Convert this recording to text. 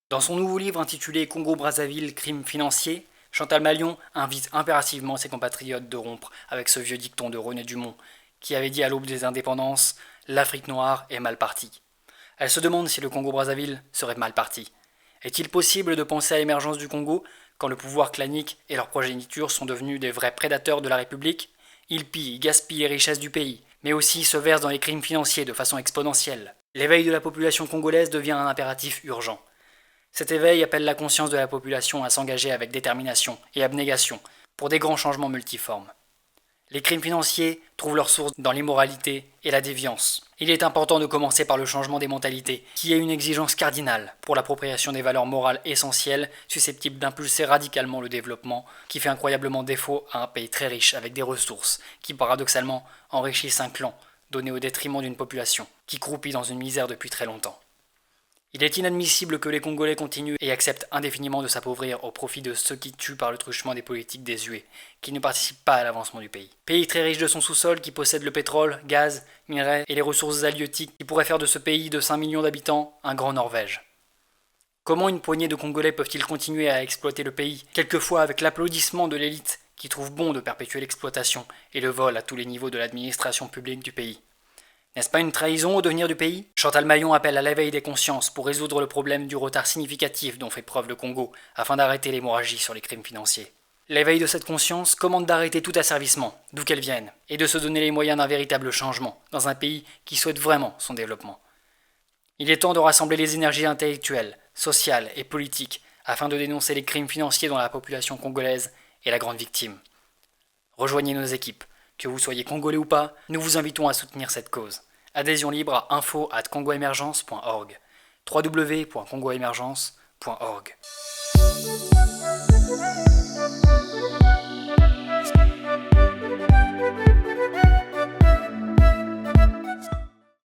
Dans son nouveau livre intitulé Congo-Brazzaville, crimes financiers, Chantal Mallion invite impérativement ses compatriotes de rompre avec ce vieux dicton de René Dumont, qui avait dit à l'aube des indépendances « L'Afrique noire est mal partie ». Elle se demande si le Congo-Brazzaville serait mal parti. Est-il possible de penser à l'émergence du Congo quand le pouvoir clanique et leur progéniture sont devenus des vrais prédateurs de la République? Ils pillent, gaspillent les richesses du pays, mais aussi se versent dans les crimes financiers de façon exponentielle. L'éveil de la population congolaise devient un impératif urgent. Cet éveil appelle la conscience de la population à s'engager avec détermination et abnégation pour des grands changements multiformes. Les crimes financiers trouvent leur source dans l'immoralité et la déviance. Il est important de commencer par le changement des mentalités, qui est une exigence cardinale pour l'appropriation des valeurs morales essentielles susceptibles d'impulser radicalement le développement, qui fait incroyablement défaut à un pays très riche avec des ressources, qui paradoxalement enrichissent un clan, donné au détriment d'une population, qui croupit dans une misère depuis très longtemps. Il est inadmissible que les Congolais continuent et acceptent indéfiniment de s'appauvrir au profit de ceux qui tuent par le truchement des politiques désuets, qui ne participent pas à l'avancement du pays. Pays très riche de son sous-sol, qui possède le pétrole, gaz, minerais et les ressources halieutiques, qui pourraient faire de ce pays de 5 millions d'habitants un grand Norvège. Comment une poignée de Congolais peuvent-ils continuer à exploiter le pays, quelquefois avec l'applaudissement de l'élite, qui trouve bon de perpétuer l'exploitation et le vol à tous les niveaux de l'administration publique du pays? N'est-ce pas une trahison au devenir du pays? Chantal Mallion appelle à l'éveil des consciences pour résoudre le problème du retard significatif dont fait preuve le Congo, afin d'arrêter l'hémorragie sur les crimes financiers. L'éveil de cette conscience commande d'arrêter tout asservissement, d'où qu'elle vienne, et de se donner les moyens d'un véritable changement, dans un pays qui souhaite vraiment son développement. Il est temps de rassembler les énergies intellectuelles, sociales et politiques, afin de dénoncer les crimes financiers dont la population congolaise est la grande victime. Rejoignez nos équipes. Que vous soyez congolais ou pas, nous vous invitons à soutenir cette cause. Adhésion libre à info@congoemergence.org. www.congoemergence.org.